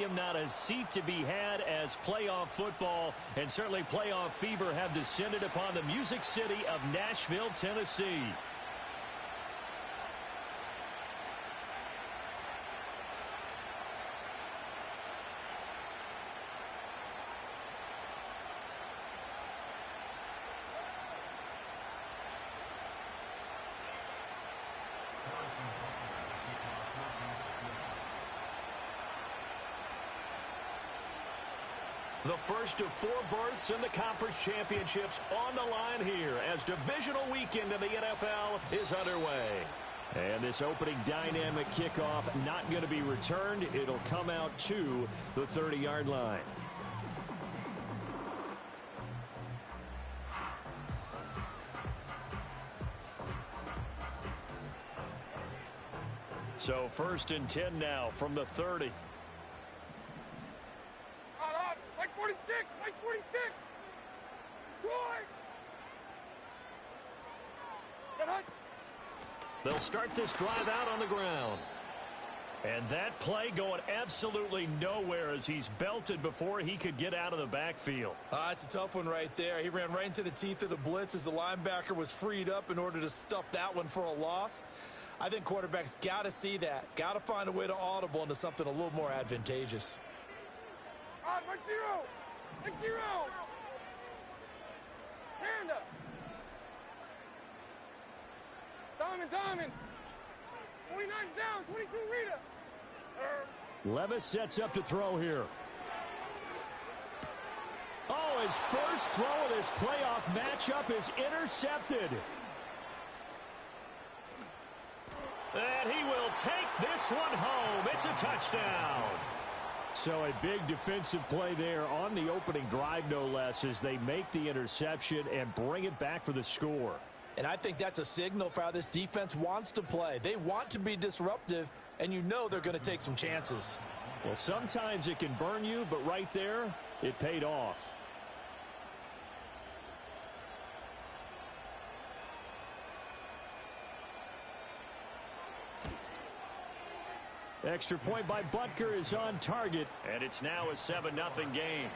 Not a seat to be had as playoff football and certainly playoff fever have descended upon the Music City of Nashville, Tennessee. The first of 4 berths in the conference championships on the line here as divisional weekend in the NFL is underway. And this opening dynamic kickoff not going to be returned. It'll come out to the 30-yard line. So 1st and 10 now from the 30. Like 46! Like 46! Short! They'll start this drive out on the ground. And that play going absolutely nowhere as he's belted before he could get out of the backfield. It's a tough one right there. He ran right into the teeth of the blitz as the linebacker was freed up in order to stuff that one for a loss. I think quarterbacks got to see that. Got to find a way to audible into something a little more advantageous. 1-0! 1-0! Hand up! Diamond! 29's down, 22 Rita! Levis sets up to throw here. Oh, his first throw of this playoff matchup is intercepted. And he will take this one home. It's a touchdown. So a big defensive play there on the opening drive, no less, as they make the interception and bring it back for the score. And I think that's a signal for how this defense wants to play. They want to be disruptive, and you know they're going to take some chances. Well, sometimes it can burn you, but right there, it paid off. Extra point by Butker is on target, and it's now a 7-0 game.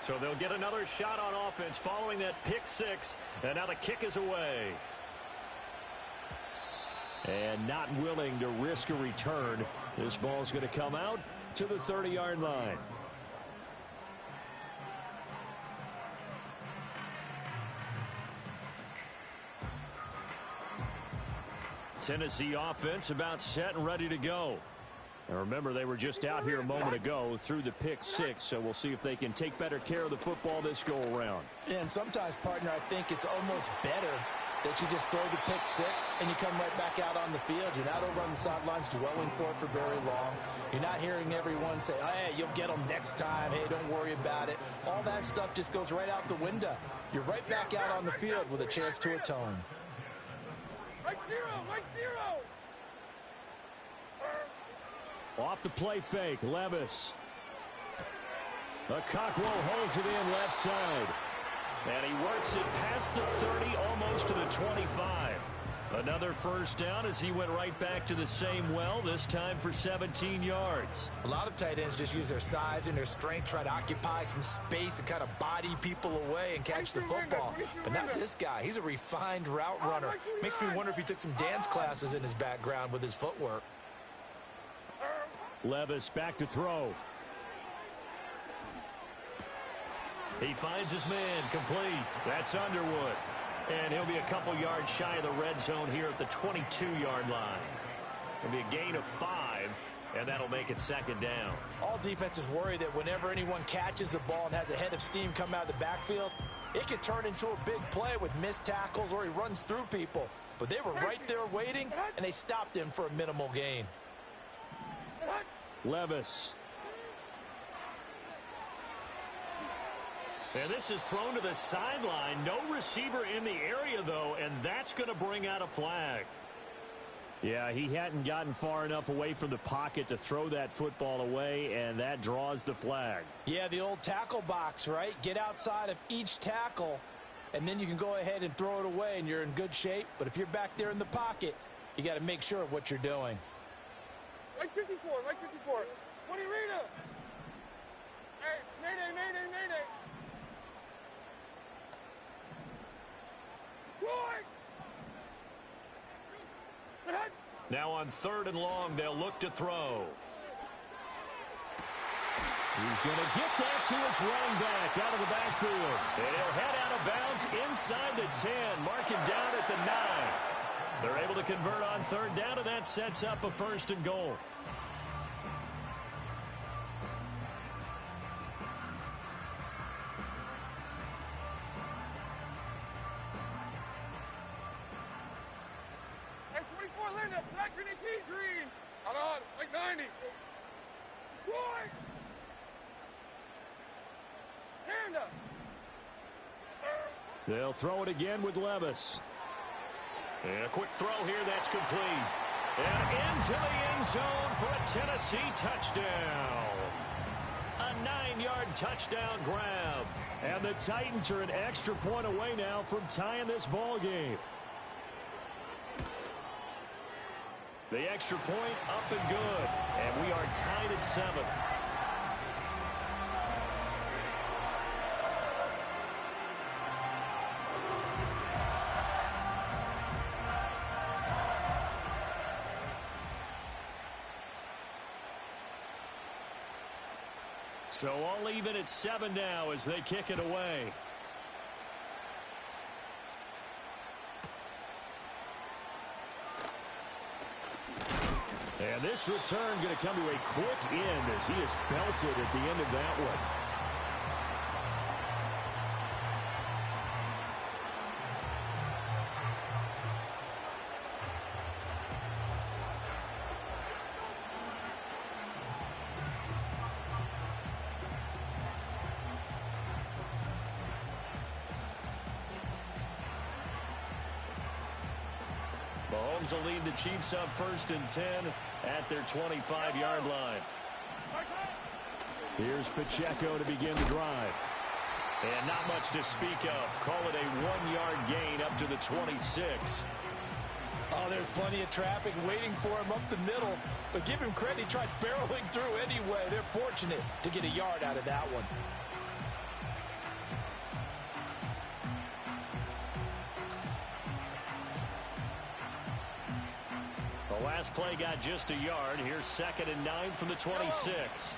So they'll get another shot on offense following that pick six, and now the kick is away. And not willing to risk a return. This ball's going to come out to the 30-yard line. Tennessee offense about set and ready to go. And remember, they were just out here a moment ago through the pick six, so we'll see if they can take better care of the football this go-around. And sometimes, partner, I think it's almost better that you just throw the pick six and you come right back out on the field. You're not over on the sidelines dwelling for it for very long. You're not hearing everyone say, hey, you'll get them next time. Hey, don't worry about it. All that stuff just goes right out the window. You're right back out on the field with a chance to atone. Like zero! Off the play fake, Levis. The Cockrell holds it in left side. And he works it past the 30, almost to the 25. Another first down as he went right back to the same well, this time for 17 yards. A lot of tight ends just use their size and their strength, try to occupy some space and kind of body people away and catch the football. But not this guy. He's a refined route runner. Makes me wonder if he took some dance classes in his background with his footwork. Levis back to throw. He finds his man complete. That's Underwood. And he'll be a couple yards shy of the red zone here at the 22-yard line. It'll be a gain of 5, and that'll make it second down. All defenses worry that whenever anyone catches the ball and has a head of steam come out of the backfield, it could turn into a big play with missed tackles or he runs through people. But they were right there waiting, and they stopped him for a minimal gain. Levis. And this is thrown to the sideline. No receiver in the area, though, and that's going to bring out a flag. Yeah, he hadn't gotten far enough away from the pocket to throw that football away, and that draws the flag. Yeah, the old tackle box, right? Get outside of each tackle, and then you can go ahead and throw it away, and you're in good shape. But if you're back there in the pocket, you got to make sure of what you're doing. Like 54, like 54. 20 Rita. Hey, mayday, mayday, mayday. Short. Now on 3rd and long, they'll look to throw. He's going to get that to his running back out of the backfield. And he'll head out of bounds inside the 10, mark him down at the 9. They're able to convert on 3rd down, and that sets up a 1st and goal. Hey, 24 Linda, flat green and T green. Hold on, like 90. Short. Hand up. They'll throw it again with Levis. And a quick throw here, that's complete. And into the end zone for a Tennessee touchdown. A 9-yard touchdown grab. And the Titans are an extra point away now from tying this ball game. The extra point up and good. And we are tied at 7th. So all even at 7 now as they kick it away. And this return going to come to a quick end as he is belted at the end of that one. Mahomes will lead the Chiefs up 1st and 10 at their 25-yard line. Here's Pacheco to begin the drive. And not much to speak of. Call it a 1-yard gain up to the 26. Oh, there's plenty of traffic waiting for him up the middle. But give him credit, he tried barreling through anyway. They're fortunate to get a yard out of that one. The last play got just a yard. Here's 2nd and 9 from the 26.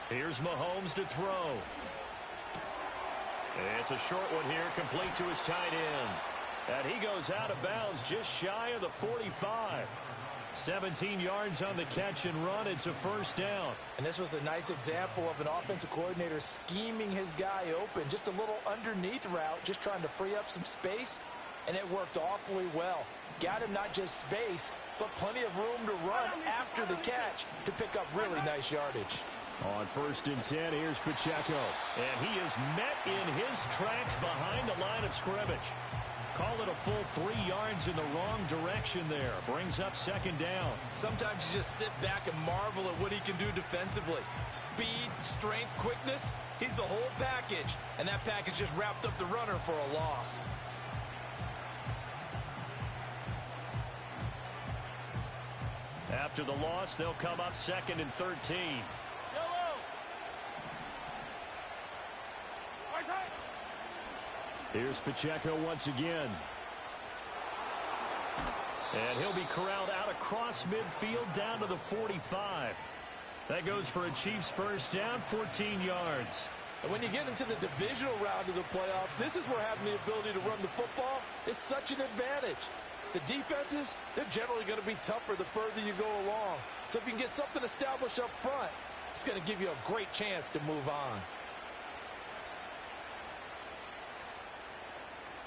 Here's Mahomes to throw. It's a short one here, complete to his tight end. And he goes out of bounds just shy of the 45. 17 yards on the catch and run. It's a 1st down. And this was a nice example of an offensive coordinator scheming his guy open. Just a little underneath route, just trying to free up some space, and it worked awfully well. Got him not just space, but plenty of room to run after the catch to pick up really nice yardage. On 1st and 10, here's Pacheco. And he is met in his tracks behind the line of scrimmage. Call it a full 3 yards in the wrong direction there. Brings up 2nd down. Sometimes you just sit back and marvel at what he can do defensively. Speed, strength, quickness. He's the whole package. And that package just wrapped up the runner for a loss. After the loss, they'll come up 2nd and 13. Here's Pacheco once again. And he'll be corralled out across midfield down to the 45. That goes for a Chiefs 1st down, 14 yards. And when you get into the divisional round of the playoffs, this is where having the ability to run the football is such an advantage. The defenses, they're generally going to be tougher the further you go along. So if you can get something established up front, it's going to give you a great chance to move on.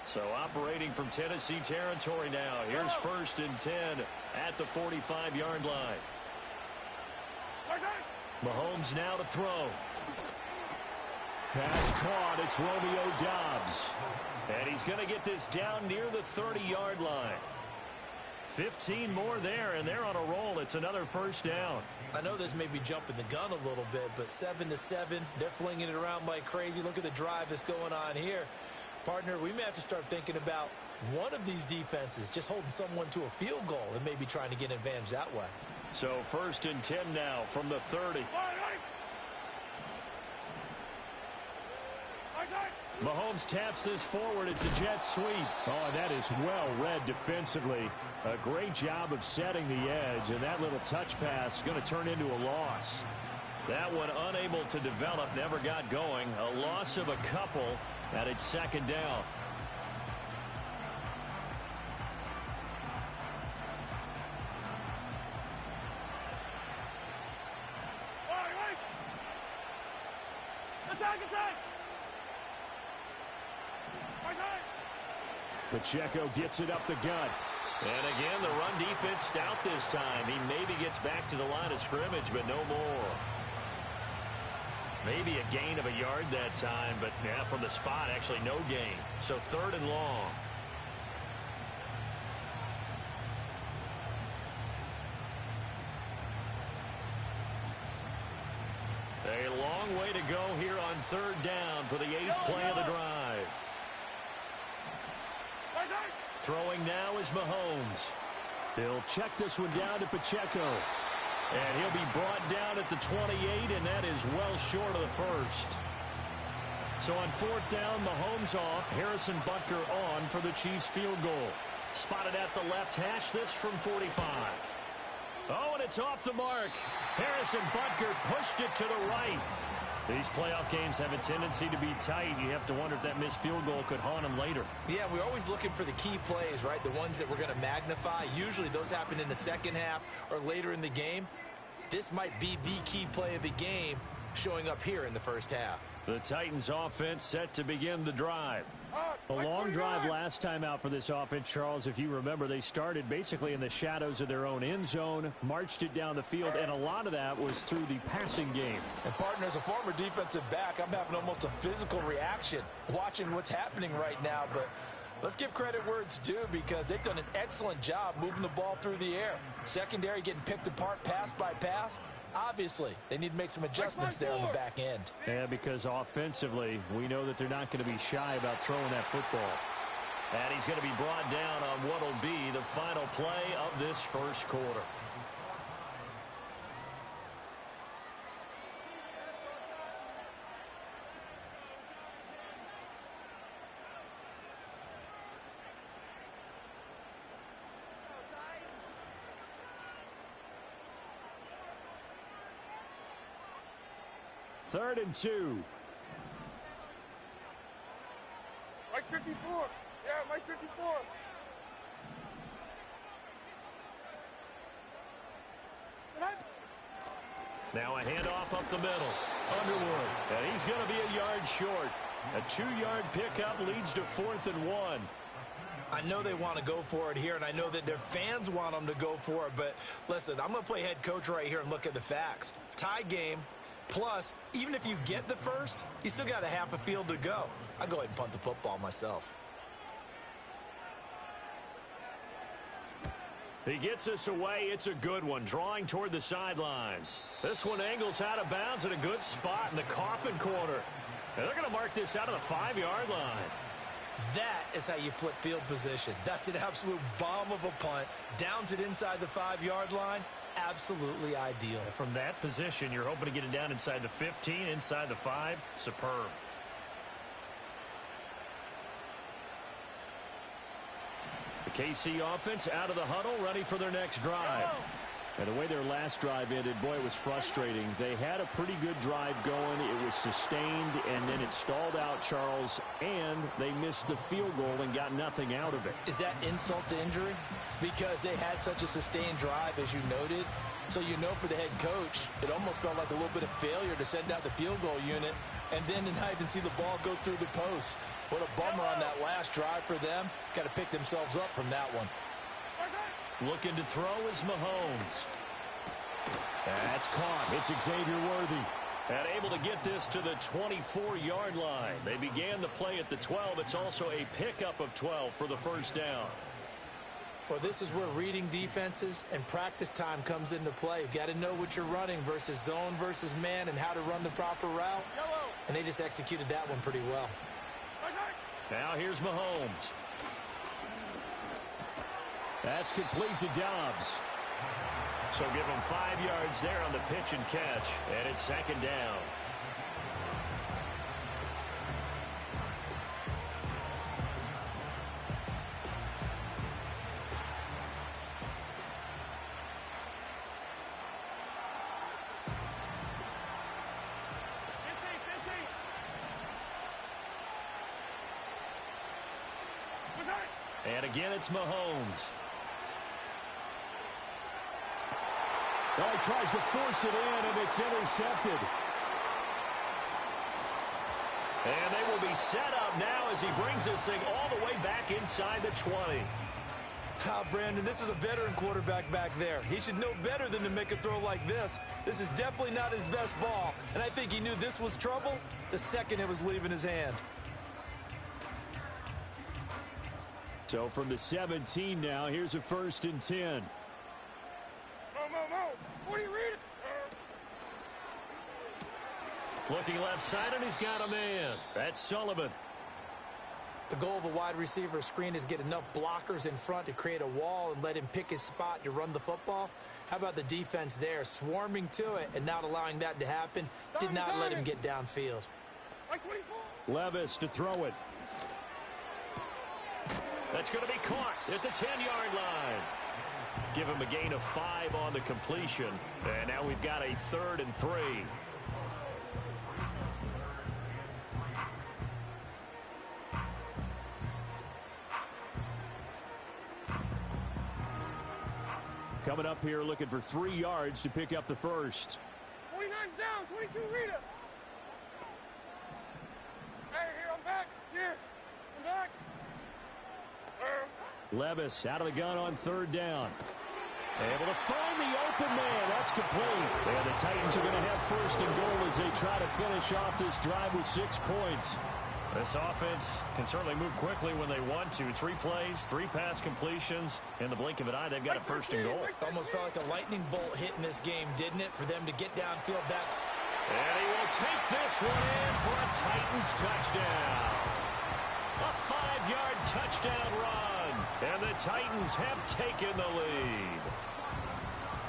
So operating from Tennessee territory now. Here's 1st and 10 at the 45-yard line. Mahomes now to throw. Pass caught. It's Romeo Doubs. And he's going to get this down near the 30-yard line. 15 more there, and they're on a roll. It's another first down. I know this may be jumping the gun a little bit, but 7-7, they're flinging it around like crazy. Look at the drive that's going on here. Partner, we may have to start thinking about one of these defenses just holding someone to a field goal and maybe trying to get an advantage that way. So 1st and 10 now from the 30. Mahomes taps this forward. It's a jet sweep. Oh, that is well read defensively. A great job of setting the edge, and that little touch pass is going to turn into a loss. That one unable to develop, never got going. A loss of a couple, and it's 2nd down. Pacheco gets it up the gut. And again, the run defense stout this time. He maybe gets back to the line of scrimmage, but no more. Maybe a gain of a yard that time, but yeah, from the spot, actually no gain. So 3rd and long. A long way to go here on 3rd down for the 8th play of the drive. Throwing now is Mahomes. He'll check this one down to Pacheco. And he'll be brought down at the 28, and that is well short of the 1st. So on 4th down, Mahomes off. Harrison Butker on for the Chiefs field goal. Spotted at the left hash, this from 45. Oh, and it's off the mark. Harrison Butker pushed it to the right. These playoff games have a tendency to be tight. You have to wonder if that missed field goal could haunt him later. Yeah, we're always looking for the key plays, right? The ones that we're going to magnify. Usually those happen in the 2nd half or later in the game. This might be the key play of the game showing up here in the 1st half. The Titans offense set to begin the drive. A long drive last time out for this offense, Charles. If you remember, they started basically in the shadows of their own end zone, marched it down the field, and a lot of that was through the passing game. And partner, as a former defensive back, I'm having almost a physical reaction watching what's happening right now. But let's give credit where it's due, because they've done an excellent job moving the ball through the air. Secondary getting picked apart pass by pass. Obviously, they need to make some adjustments there on the back end. Yeah, because offensively, we know that they're not going to be shy about throwing that football. And he's going to be brought down on what will be the final play of this 1st quarter. Third and 2. Mike 54. Yeah, Mike 54. Now a handoff up the middle. Underwood. And he's going to be a yard short. A 2-yard pickup leads to 4th and 1. I know they want to go for it here, and I know that their fans want them to go for it. But listen, I'm going to play head coach right here and look at the facts. Tie game. Plus, even if you get the 1st, you still got a half a field to go. I'll go ahead and punt the football myself. He gets us away. It's a good one, drawing toward the sidelines. This one angles out of bounds at a good spot in the coffin corner. And they're going to mark this out of the 5-yard line. That is how you flip field position. That's an absolute bomb of a punt. Downs it inside the 5-yard line. Absolutely ideal. From that position, you're hoping to get it down inside the 15, inside the 5. Superb. The KC offense out of the huddle, ready for their next drive. And the way their last drive ended, boy, it was frustrating. They had a pretty good drive going. It was sustained, and then it stalled out, Charles, and they missed the field goal and got nothing out of it. Is that insult to injury? Because they had such a sustained drive, as you noted. So you know for the head coach, it almost felt like a little bit of failure to send out the field goal unit and then not even see the ball go through the post. What a bummer on that last drive for them. Got to pick themselves up from that one. Looking to throw is Mahomes. That's caught. It's Xavier Worthy. And able to get this to the 24-yard line. They began the play at the 12. It's also a pickup of 12 for the first down. Well, this is where reading defenses and practice time comes into play. You got to know what you're running versus zone versus man and how to run the proper route. And they just executed that one pretty well. Now here's Mahomes. That's complete to Dobbs. So give him 5 yards there on the pitch and catch, and it's second down. And again, it's Mahomes. Well, he tries to force it in, and it's intercepted. And they will be set up now as he brings this thing all the way back inside the 20. Brandon, this is a veteran quarterback back there. He should know better than to make a throw like this. This is definitely not his best ball, and I think he knew this was trouble the second it was leaving his hand. So from the 17 now, here's a 1st and 10. What do you read? Looking left side, and he's got a man. That's Sullivan. The goal of a wide receiver screen is get enough blockers in front to create a wall and let him pick his spot to run the football. How about the defense there, swarming to it and not allowing that to happen? Did not let him get downfield. Levis to throw it. That's going to be caught at the 10-yard line. Give him a gain of 5 on the completion. And now we've got a 3rd and 3. Coming up here looking for 3 yards to pick up the first. 29's down, 22 Rita. Hey, here, I'm back. Here, I'm back. Levis out of the gun on 3rd down. Able to find the open man. That's complete. And the Titans are going to have 1st and goal as they try to finish off this drive with 6 points. This offense can certainly move quickly when they want to. 3 plays, 3 pass completions. In the blink of an eye, they've got a 1st and goal. Almost felt like a lightning bolt hit in this game, didn't it? For them to get downfield that. And he will take this one in for a Titans touchdown. A 5-yard touchdown run. And the Titans have taken the lead.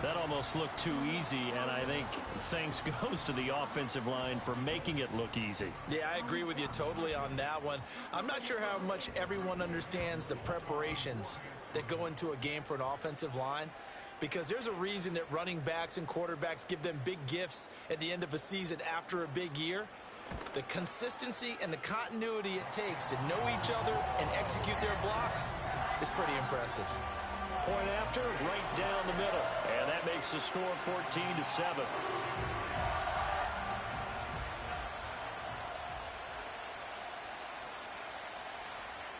That almost looked too easy, and I think thanks goes to the offensive line for making it look easy. Yeah, I agree with you totally on that one. I'm not sure how much everyone understands the preparations that go into a game for an offensive line, because there's a reason that running backs and quarterbacks give them big gifts at the end of a season after a big year. The consistency and the continuity it takes to know each other and execute their blocks is pretty impressive. Point after, right down the middle. And that makes the score 14-7.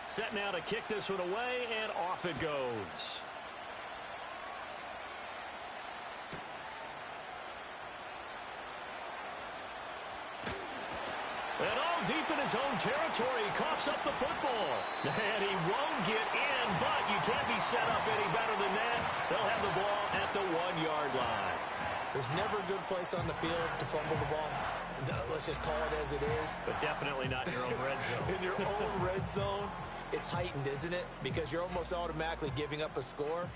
Set now to kick this one away, and off it goes. And all deep in his own territory, he coughs up the football. And he won't get in, but you can't be set up any better than that. They'll have the ball at the 1-yard line. There's never a good place on the field to fumble the ball. Let's just call it as it is. But definitely not in your own red zone. In your own red zone, it's heightened, isn't it? Because you're almost automatically giving up a score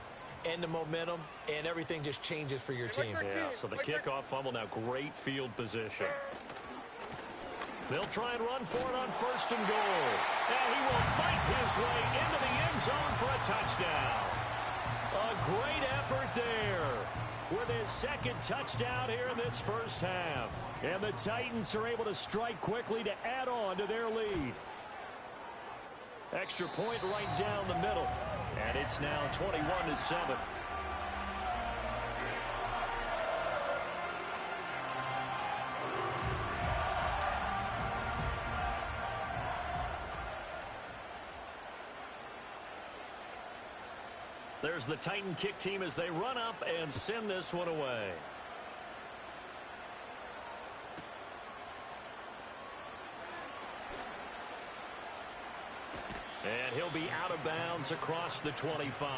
and the momentum, and everything just changes for your team. Yeah, so the kickoff fumble, now great field position. They'll try and run for it on 1st and goal. And he will fight his way into the end zone for a touchdown. A great effort there with his 2nd touchdown here in this first half. And the Titans are able to strike quickly to add on to their lead. Extra point right down the middle. And it's now 21-7. There's the Titan kick team as they run up and send this one away. distance across the 25.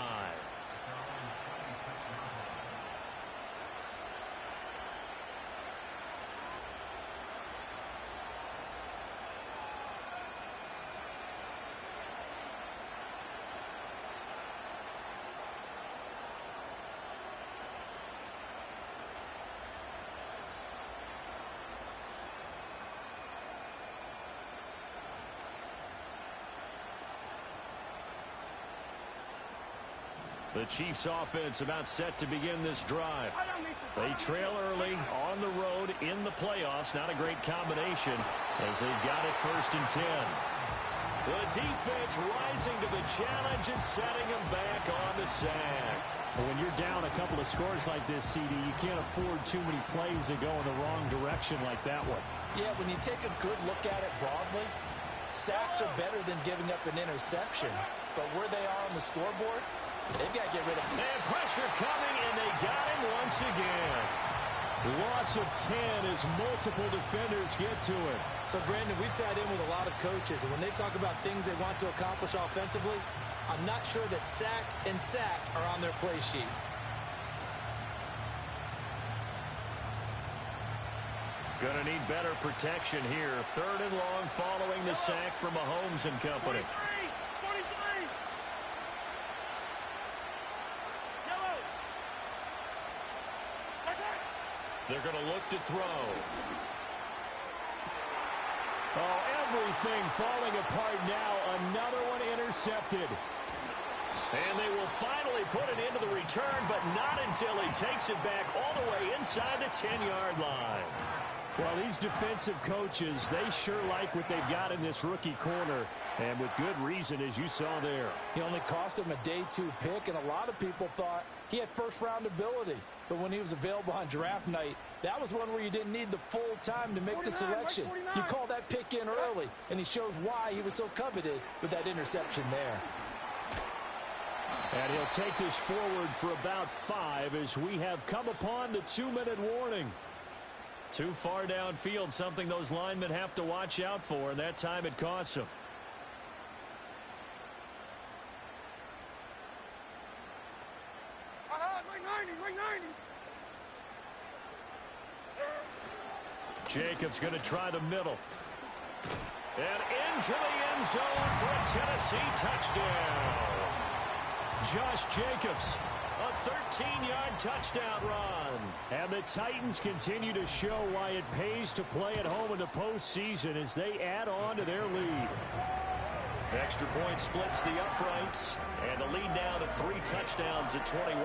The Chiefs offense about set to begin this drive. They trail early on the road in the playoffs. Not a great combination as they've got it 1st and 10. The defense rising to the challenge and setting them back on the sack. When you're down a couple of scores like this, CD, you can't afford too many plays that go in the wrong direction like that one. Yeah, when you take a good look at it broadly, sacks are better than giving up an interception. But where they are on the scoreboard, they've got to get rid of him. And pressure coming, and they got him once again. Loss of 10 as multiple defenders get to it. So, Brandon, we sat in with a lot of coaches, and when they talk about things they want to accomplish offensively, I'm not sure that sack and sack are on their play sheet. Gonna need better protection here. 3rd and long following the sack from Mahomes and company. 23! Yellow! They're going to look to throw. Oh, everything falling apart now. Another one intercepted. And they will finally put it into the return, but not until he takes it back all the way inside the 10-yard line. Well, these defensive coaches, they sure like what they've got in this rookie corner, and with good reason, as you saw there. He only cost him a day 2 pick, and a lot of people thought he had first-round ability. But when he was available on draft night, that was one where you didn't need the full time to make the selection. You call that pick in early, and he shows why he was so coveted with that interception there. And he'll take this forward for about 5 as we have come upon the 2-minute warning. Too far downfield, something those linemen have to watch out for, and that time it costs them. Right 90! Jacobs going to try the middle. And into the end zone for a Tennessee touchdown. Josh Jacobs, a 13-yard touchdown run. And the Titans continue to show why it pays to play at home in the postseason as they add on to their lead. Extra point splits the uprights, and the lead now to 3 touchdowns at 21.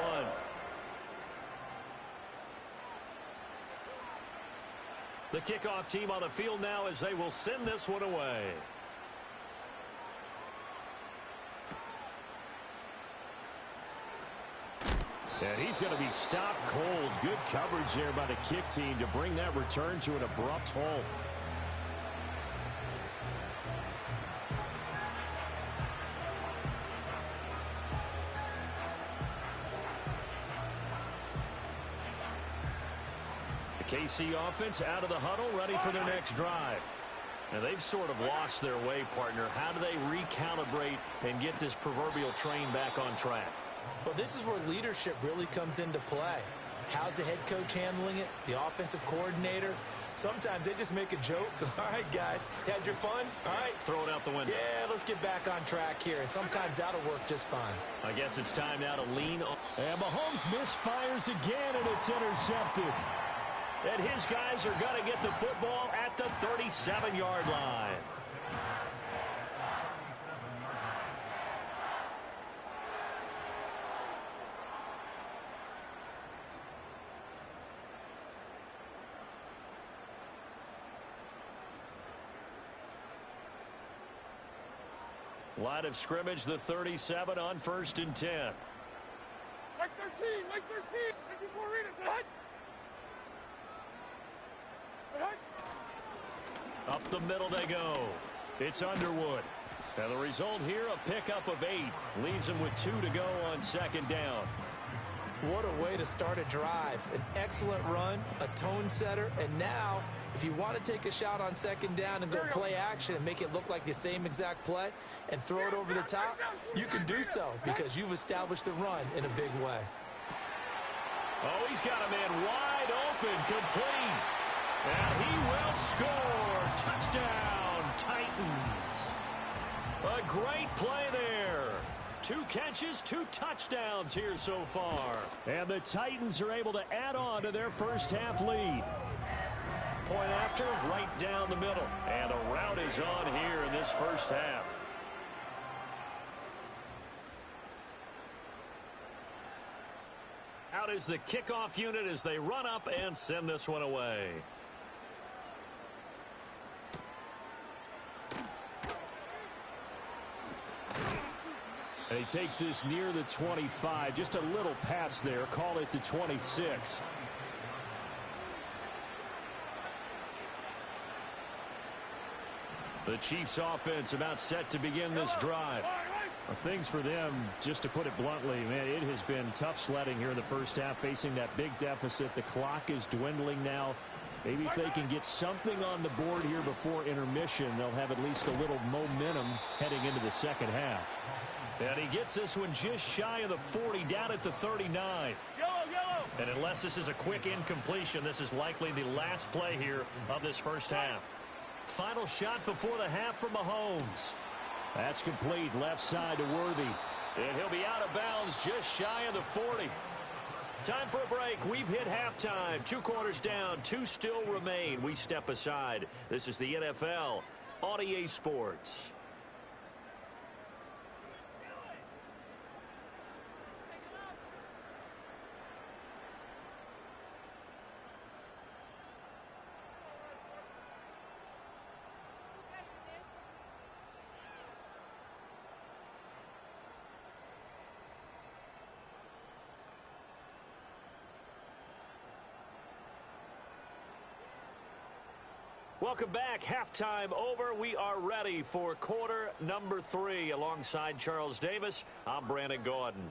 The kickoff team on the field now as they will send this one away. And he's going to be stopped cold. Good coverage there by the kick team to bring that return to an abrupt halt. The KC offense out of the huddle, ready for their next drive. Now they've sort of lost their way, partner. How do they recalibrate and get this proverbial train back on track? Well, this is where leadership really comes into play. How's the head coach handling it? The offensive coordinator? Sometimes they just make a joke. All right, guys, had your fun? All right. Throw it out the window. Yeah, let's get back on track here. And sometimes that'll work just fine. I guess it's time now to lean on. And Mahomes misfires again, and it's intercepted. And his guys are going to get the football at the 37-yard line. Line of scrimmage, the 37 on 1st and 10. Mike 13, Mike 13, 54 readers, hut. Up the middle they go. It's Underwood. And the result here, a pickup of 8. Leaves them with 2 to go on 2nd down. What a way to start a drive. An excellent run, a tone setter, and now if you want to take a shot on second down and go play action and make it look like the same exact play and throw it over the top, you can do so because you've established the run in a big way. Oh, he's got a man wide open, complete. And he will score. Touchdown, Titans. A great play there. 2 catches, 2 touchdowns here so far. And the Titans are able to add on to their first half lead. Point after, right down the middle. And a rout is on here in this first half. Out is the kickoff unit as they run up and send this one away. And he takes this near the 25. Just a little pass there. Call it the 26. The Chiefs offense about set to begin this drive. Things for them, just to put it bluntly, man, it has been tough sledding here in the first half, facing that big deficit. The clock is dwindling now. Maybe if they can get something on the board here before intermission, they'll have at least a little momentum heading into the second half. And he gets this one just shy of the 40, down at the 39. And unless this is a quick incompletion, this is likely the last play here of this first half. Final shot before the half from Mahomes. That's complete, left side to Worthy. And he'll be out of bounds just shy of the 40. Time for a break. We've hit halftime. 2 quarters down, 2 still remain. We step aside. This is the NFL on EA Sports. Welcome back. Halftime over. We are ready for quarter number 3. Alongside Charles Davis, I'm Brandon Gordon.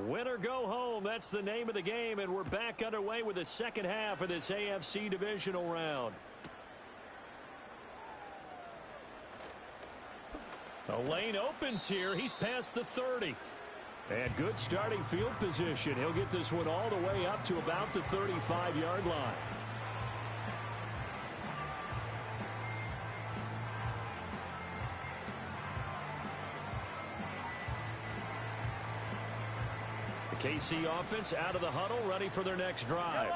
Win or go home, that's the name of the game, and we're back underway with the second half of this AFC Divisional Round. The lane opens here. He's past the 30. And good starting field position. He'll get this one all the way up to about the 35-yard line. KC offense out of the huddle, ready for their next drive.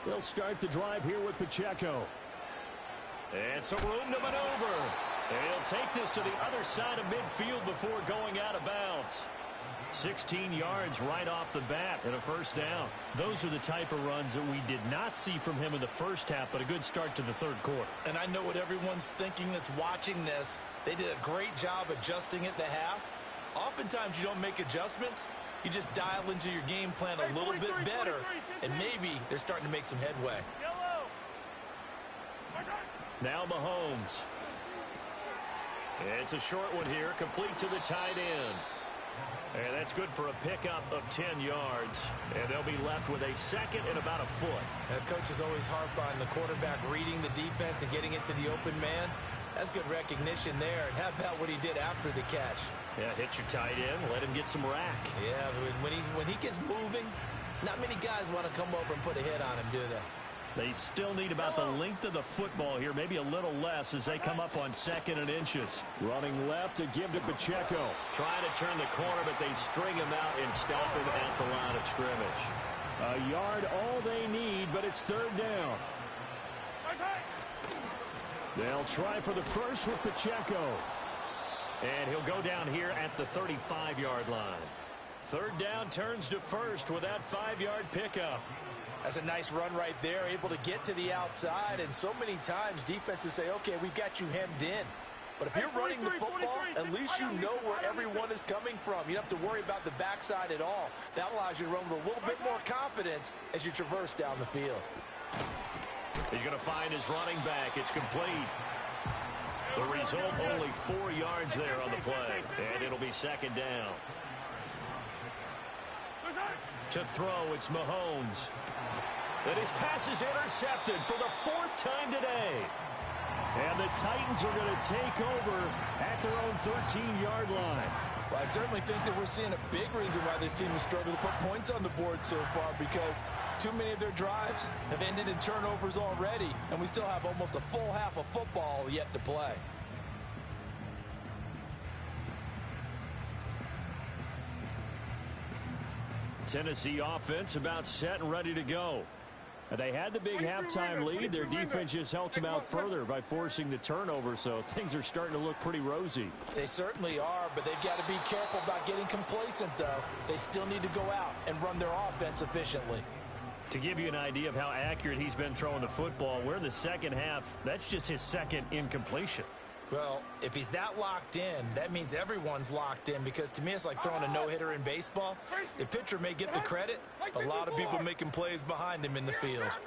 They'll start the drive here with Pacheco. And some room to maneuver. And he'll take this to the other side of midfield before going out of bounds. 16 yards right off the bat and a first down. Those are the type of runs that we did not see from him in the first half, but a good start to the third quarter. And I know what everyone's thinking that's watching this. They did a great job adjusting at the half. Oftentimes you don't make adjustments. You just dial into your game plan a little bit better, and maybe they're starting to make some headway. Now Mahomes. It's a short one here, complete to the tight end. And that's good for a pickup of 10 yards. And they'll be left with a second and about a foot. And coaches always harp on the quarterback reading the defense and getting it to the open man. That's good recognition there. And how about what he did after the catch? Yeah, hit your tight end, let him get some rack. Yeah, when he gets moving, not many guys want to come over and put a hit on him, do they? They still need about the length of the football here, maybe a little less as they come up on 2nd and inches. Running left to give to Pacheco. Trying to turn the corner, but they string him out and stop him at the line of scrimmage. A yard all they need, but it's 3rd down. They'll try for the first with Pacheco. And he'll go down here at the 35-yard line. 3rd down turns to 1st with that 5-yard pickup. That's a nice run right there, able to get to the outside. And so many times defenses say, okay, we've got you hemmed in. But if you're running the football, at least you know where everyone is coming from. You don't have to worry about the backside at all. That allows you to run with a little bit more confidence as you traverse down the field. He's going to find his running back. It's complete. The result, only 4 yards there on the play. And it'll be second down. To throw, it's Mahomes. And his pass is intercepted for the 4th time today. And the Titans are going to take over at their own 13-yard line. Well, I certainly think that we're seeing a big reason why this team has struggled to put points on the board so far, because too many of their drives have ended in turnovers already, and we still have almost a full half of football yet to play. Tennessee offense about set and ready to go. They had the big halftime lead. Their defense just helped them out further by forcing the turnover, so things are starting to look pretty rosy. They certainly are, but they've got to be careful about getting complacent, though. They still need to go out and run their offense efficiently. To give you an idea of how accurate he's been throwing the football, we're in the second half. That's just his second incompletion. Well, if he's that locked in, that means everyone's locked in, because to me it's like throwing a no-hitter in baseball. The pitcher may get the credit, a lot of people making plays behind him in the field.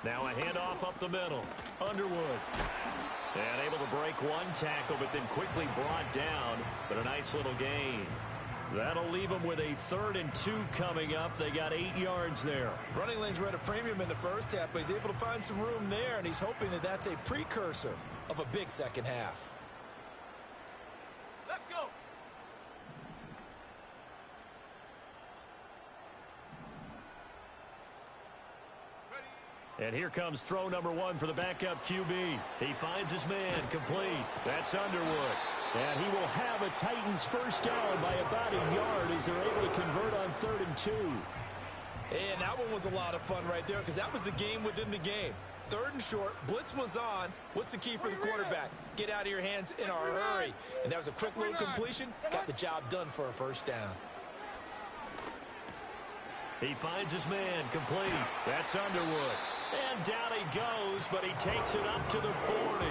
Now a handoff up the middle. Underwood. And able to break one tackle, but then quickly brought down. But a nice little gain. That'll leave them with a 3rd and 2 coming up. They got 8 yards there. Running lanes were at a premium in the first half, but he's able to find some room there, and he's hoping that that's a precursor of a big second half. Let's go. And here comes throw number 1 for the backup QB. He finds his man, complete. That's Underwood. And he will have a Titans first down by about a yard as they're able to convert on 3rd and 2. And that one was a lot of fun right there, because that was the game within the game. 3rd and short, blitz was on. What's the key for the quarterback? Get out of your hands in a hurry. And that was a quick little completion. Got the job done for a first down. He finds his man, complete. That's Underwood. And down he goes, but he takes it up to the 40.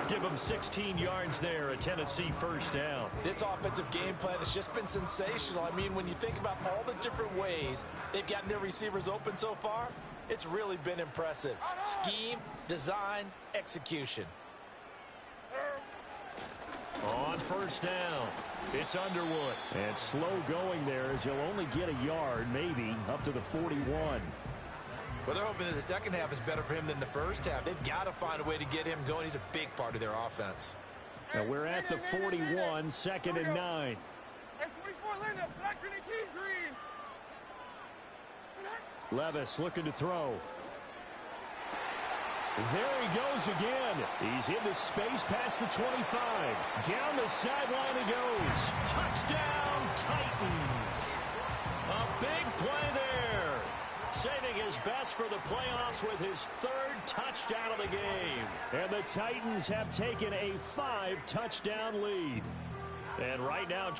Give him 16 yards there, a Tennessee first down. This offensive game plan has just been sensational. I mean, when you think about all the different ways they've gotten their receivers open so far, it's really been impressive. Scheme, design, execution. On first down, it's Underwood. And slow going there as he'll only get a yard, maybe, up to the 41. Well, they're hoping that the second half is better for him than the first half. They've got to find a way to get him going. He's a big part of their offense. Now we're at the 41, 2nd and 9. M24 Linda, select green, green. Levis looking to throw. There he goes again. He's into space past the 25. Down the sideline he goes. Touchdown, Titans. A big play there. Saving his best for the playoffs with his 3rd touchdown of the game. And the Titans have taken a 5-touchdown lead. And right now,